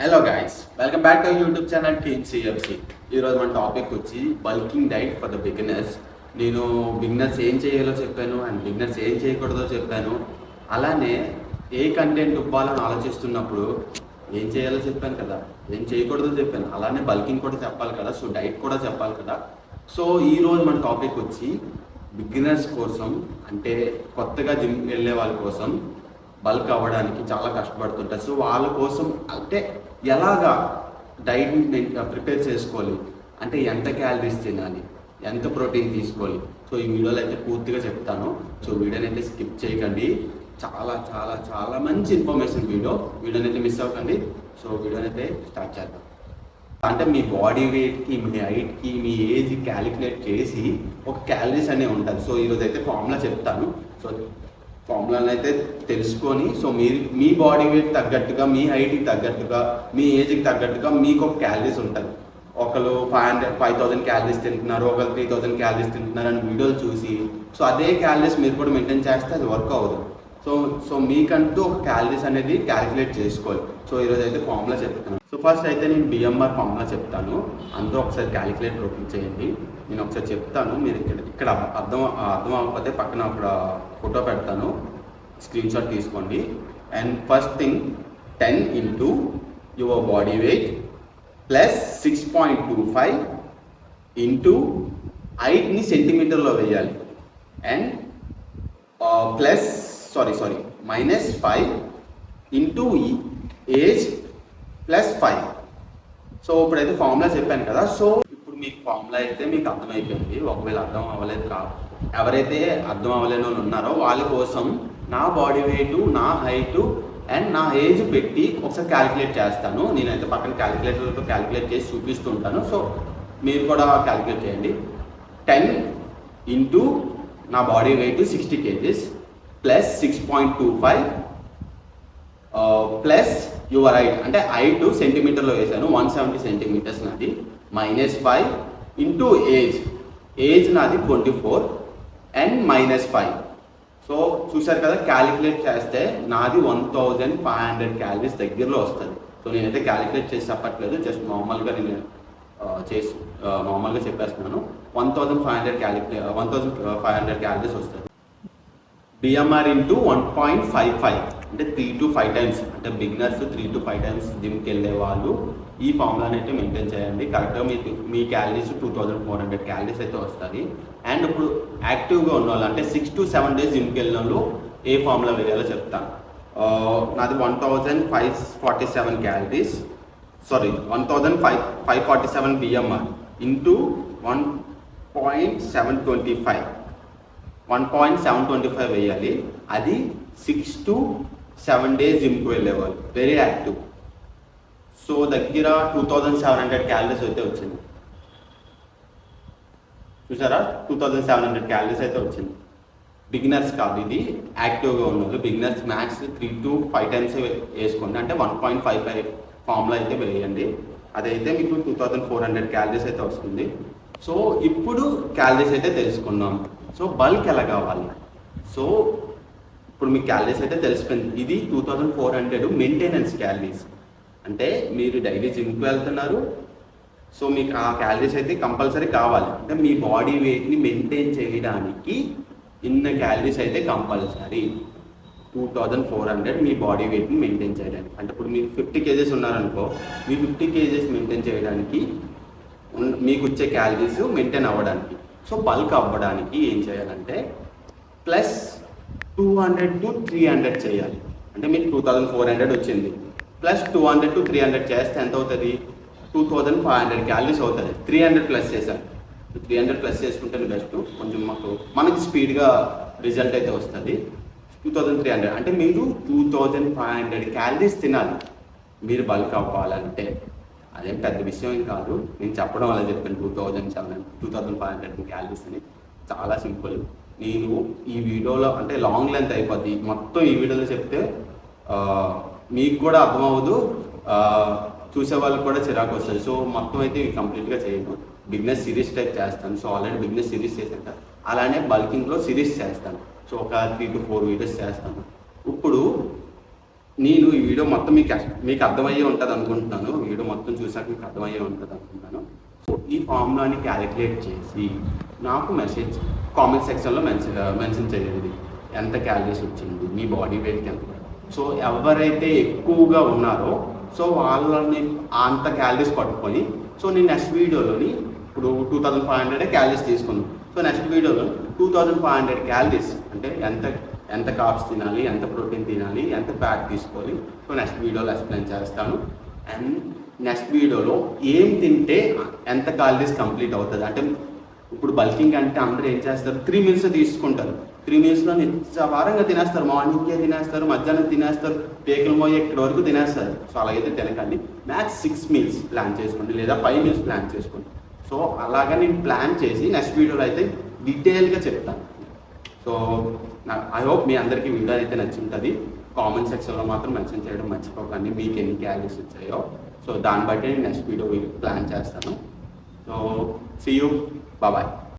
Hello guys, welcome back to YouTube channel team CFC. ఈరోజు మన topic వచ్చి bulking diet for the beginners. నేను beginners ఏం చేయాలో చెప్పాను అండ్ బిగినర్స్ ఏం చేయకూడదో చెప్పాను. అలానే ఏ కంటెంట్ ఇవ్వాలని ఆలోచిస్తున్నప్పుడు ఏం చేయాలో చెప్పాను కదా, ఏం చేయకూడదో చెప్పాను. అలానే బల్కింగ్ కూడా చెప్పాలి కదా, సో డైట్ కూడా చెప్పాలి కదా. సో ఈరోజు మన టాపిక్ వచ్చి బిగినర్స్ కోసం, అంటే కొత్తగా జిమ్ వెళ్ళే వాళ్ళ కోసం బల్క్ అవ్వడానికి చాలా కష్టపడుతుంటారు. సో వాళ్ళ కోసం అంటే ఎలాగా డైట్ని ప్రిపేర్ చేసుకోవాలి, అంటే ఎంత క్యాలరీస్ తినాలి, ఎంత ప్రోటీన్ తీసుకోవాలి. సో ఈ వీడియోలో అయితే పూర్తిగా చెప్తాను. సో వీడియోని అయితే స్కిప్ చేయకండి. చాలా చాలా చాలా మంచి ఇన్ఫర్మేషన్ వీడియోని అయితే మిస్ అవ్వకండి. సో వీడియోని అయితే స్టార్ట్ చేద్దాం. అంటే మీ బాడీ వెయిట్కి, మీ హైట్కి, మీ ఏజ్ క్యాలిక్యులేట్ చేసి ఒక క్యాలరీస్ అనేవి ఉంటుంది. సో ఈరోజు అయితే ఫార్ములా చెప్తాను. సో ఫార్ములాని అయితే తెలుసుకొని, సో మీరు మీ బాడీ వెయిట్ తగ్గట్టుగా, మీ హైట్కి తగ్గట్టుగా, మీ ఏజ్కి తగ్గట్టుగా మీకు ఒక క్యాలరీస్ ఉంటుంది. ఒకరు 5,000 క్యాలరీస్ తింటున్నారు, ఒకరు 3,000 క్యాలరీస్ తింటున్నారు అని వీడియోలు చూసి సో అదే క్యాలరీస్ మీరు కూడా మెయింటైన్ చేస్తే అది వర్క్ అవ్వదు. సో మీకంటూ ఒక క్యాలరీస్ అనేది క్యాలిక్యులేట్ చేసుకోవాలి. సో ఈరోజు అయితే ఫార్ములా చెప్తాను. సో ఫస్ట్ అయితే నేను బిఎంఆర్ ఫార్ములా చెప్తాను, అందరూ ఒకసారి క్యాలిక్యులేటర్ ఓపెన్ చేయండి. నేను ఒకసారి చెప్తాను, మీరు ఇక్కడ అర్థం అవ్వకపోతే పక్కన అక్కడ ఫోటో పెడతాను, స్క్రీన్ షాట్ తీసుకోండి. And first thing 10 into your body weight plus 6.25 into హైట్ని సెంటీమీటర్లో వేయాలి. And plus -5 into age plus 5. So ఇప్పుడైతే ఫార్ములా చెప్పాను కదా. సో ఇప్పుడు మీకు ఫార్ములా అయితే మీకు అర్థమైపోయింది. ఒకవేళ అర్థం అవ్వలేదు ఎవరైతే అర్థం అవ్వలేని వాళ్ళు ఉన్నారో వాళ్ళ కోసం నా బాడీ వెయిట్, నా హైటు అండ్ నా ఏజ్ పెట్టి ఒకసారి క్యాలిక్యులేట్ చేస్తాను. నేనైతే పక్కన క్యాలిక్యులేటర్తో క్యాలిక్యులేట్ చేసి చూపిస్తుంటాను. సో మీరు కూడా క్యాలిక్యులేట్ చేయండి. 10 ఇంటూ నా body weight 60 kgs plus 6.25 plus your height, అంటే హైట్ సెంటీమీటర్లో వేసాను, 170 సెంటీమీటర్స్ నాది, -5 ఇంటూ ఏజ్ నాది 24 అండ్ -5. సో చూసారు కదా, క్యాలిక్యులేట్ చేస్తే నాది 1,500 క్యాలరీస్ దగ్గరలో వస్తుంది. సో నేనైతే క్యాలిక్యులేట్ చేసి చెప్పట్లేదు, జస్ట్ నార్మల్గా నేను నార్మల్గా చెప్పేస్తున్నాను. 1,500 క్యాలరీస్ వస్తుంది. బిఎంఆర్ ఇంటూ 1.55 అంటే 3 to 5 టైమ్స్, అంటే బిగినర్స్ 3 to 5 టైమ్స్ జిమ్కి వెళ్ళే వాళ్ళు ఈ ఫార్ములాని అయితే మెయింటైన్ చేయండి. కరెక్ట్గా మీ క్యాలరీస్ 2,400 క్యాలరీస్ అయితే వస్తుంది. అండ్ ఇప్పుడు యాక్టివ్గా ఉన్న వాళ్ళు, అంటే 6 to 7 డేస్ జిమ్కి వెళ్ళిన వాళ్ళు ఏ ఫార్ములా వేయాలో చెప్తాను. నాది 1,547 క్యాలరీస్, 1,547 బిఎంఆర్ ఇంటూ 1.725 వేయాలి. అది 6 to 7 డేస్ జిమ్కి వెళ్ళేవాళ్ళు, వెరీ యాక్టివ్. సో దగ్గర 2,700 క్యాలరీస్ అయితే వచ్చింది. చూసారా, 2,700 క్యాలరీస్ అయితే వచ్చింది. బిగినర్స్ కాదు, ఇది యాక్టివ్గా ఉన్నారు. బిగినర్స్ మ్యాక్స్ 3 to 5 టైమ్స్ వేసుకోండి, అంటే 1.55 ఫార్ములా అయితే వేయండి. అదైతే మీకు 2,400 క్యాలరీస్ అయితే వస్తుంది. సో ఇప్పుడు క్యాలరీస్ అయితే తెలుసుకున్నాం. సో బల్క్ ఎలా కావాలి? సో ఇప్పుడు మీకు క్యాలరీస్ అయితే తెలిసిపోయింది. ఇది 2,400 మెయింటెనెన్స్ క్యాలరీస్, అంటే మీరు డైలీ జిమ్కి వెళ్తున్నారు. సో మీకు ఆ క్యాలరీస్ అయితే కంపల్సరీ కావాలి, అంటే మీ బాడీ వెయిట్ని మెయింటైన్ చేయడానికి ఇన్న క్యాలరీస్ అయితే కంపల్సరీ. 2,400 మీ బాడీ వెయిట్ని మెయింటైన్ చేయడానికి, అంటే ఇప్పుడు మీరు 50 kgs ఉన్నారనుకో, మీ 50 kgs మెయింటైన్ చేయడానికి మీకు వచ్చే క్యాలరీస్ మెయింటైన్ అవ్వడానికి. సో బల్క్ అవ్వడానికి ఏం చేయాలంటే ప్లస్ 200 to 300 చేయాలి. అంటే మీకు 2,400 వచ్చింది, ప్లస్ 200 to 300 చేస్తే ఎంత అవుతుంది? 2,500 క్యాలరీస్ అవుతుంది. 300 ప్లస్ చేశాను, 300 ప్లస్ చేసుకుంటే బెస్ట్, కొంచెం మనకి స్పీడ్గా రిజల్ట్ అయితే వస్తుంది. 2,300 అంటే మీరు 2,500 క్యాలరీస్ తినాలి మీరు బల్క్ అవ్వాలంటే. అదేం పెద్ద విషయం ఏం కాదు, నేను చెప్పడం వల్ల చెప్పాను 2,500 క్యాలరీస్ అని. చాలా సింపుల్. నేను ఈ వీడియోలో, అంటే లాంగ్ లెంత్ అయిపోద్ది, మొత్తం ఈ వీడియోలో చెప్తే మీకు కూడా అర్థమవ్వదు, చూసే వాళ్ళకి కూడా చిరాకు వస్తుంది. సో మొత్తం అయితే కంప్లీట్గా చేయను, బిజినెస్ సిరీస్ టైప్ చేస్తాను. సో ఆల్రెడీ బిజినెస్ సిరీస్ చేశాక అలానే బల్కింగ్లో సిరీస్ చేస్తాను. సో ఒక 3 to 4 వీడియోస్ చేస్తాను. ఇప్పుడు నేను ఈ వీడియో మొత్తం మీకు అర్థమయ్యే ఉంటుంది అనుకుంటున్నాను. వీడియో మొత్తం చూసాక మీకు అర్థమయ్యే ఉంటుంది అనుకుంటున్నాను. సో ఈ ఫార్ములాని క్యాలిక్యులేట్ చేసి నాకు కామెంట్ సెక్షన్లో మెన్షన్ చేయండి. ఎంత క్యాలరీస్ వచ్చింది, మీ బాడీ వెయిట్కి ఎంత. సో ఎవరైతే ఎక్కువగా ఉన్నారో సో వాళ్ళని అంత క్యాలరీస్ పట్టుకొని సో నేను నెక్స్ట్ వీడియోలోని ఇప్పుడు 2500 క్యాలరీస్ తీసుకున్నాను. సో నెక్స్ట్ వీడియోలో 2500 క్యాలరీస్ అంటే ఎంత కార్బ్స్ తినాలి, ఎంత ప్రోటీన్ తినాలి, ఎంత ఫ్యాట్ తీసుకోవాలి. సో నెక్స్ట్ వీడియోలో ఎక్స్ప్లెయిన్ చేస్తాను. అండ్ నెక్స్ట్ వీడియోలో ఏం తింటే ఎంత క్యాలరీస్ కంప్లీట్ అవుతుంది. అంటే ఇప్పుడు బల్కింగ్ అంటే అందరూ ఏం చేస్తారు, 3 మీల్స్ తీసుకుంటారు. 3 మీల్స్లో నిత్యవారంగా తినేస్తారు. మార్నింగ్కే తినేస్తారు, మధ్యాహ్నం తినేస్తారు, పేకలు మోయ ఇక్కడ వరకు తినేస్తారు. సో అలాగైతే తినకండి. మ్యాక్స్ 6 మీల్స్ ప్లాన్ చేసుకోండి, లేదా 5 మీల్స్ ప్లాన్ చేసుకోండి. సో అలాగా నేను ప్లాన్ చేసి నెక్స్ట్ వీడియోలో అయితే డీటెయిల్గా చెప్తాను. సో ఐ హోప్ మీ అందరికీ వీడియో అయితే నచ్చుంటుంది. కామెంట్ సెక్షన్లో మాత్రం మెన్షన్ చేయడం మర్చిపోకండి మీకు ఎన్ని క్యాలరీస్ వచ్చాయో. సో దాన్ని బట్టి నేను నెక్స్ట్ వీడియో ప్లాన్ చేస్తాను. So see you, bye.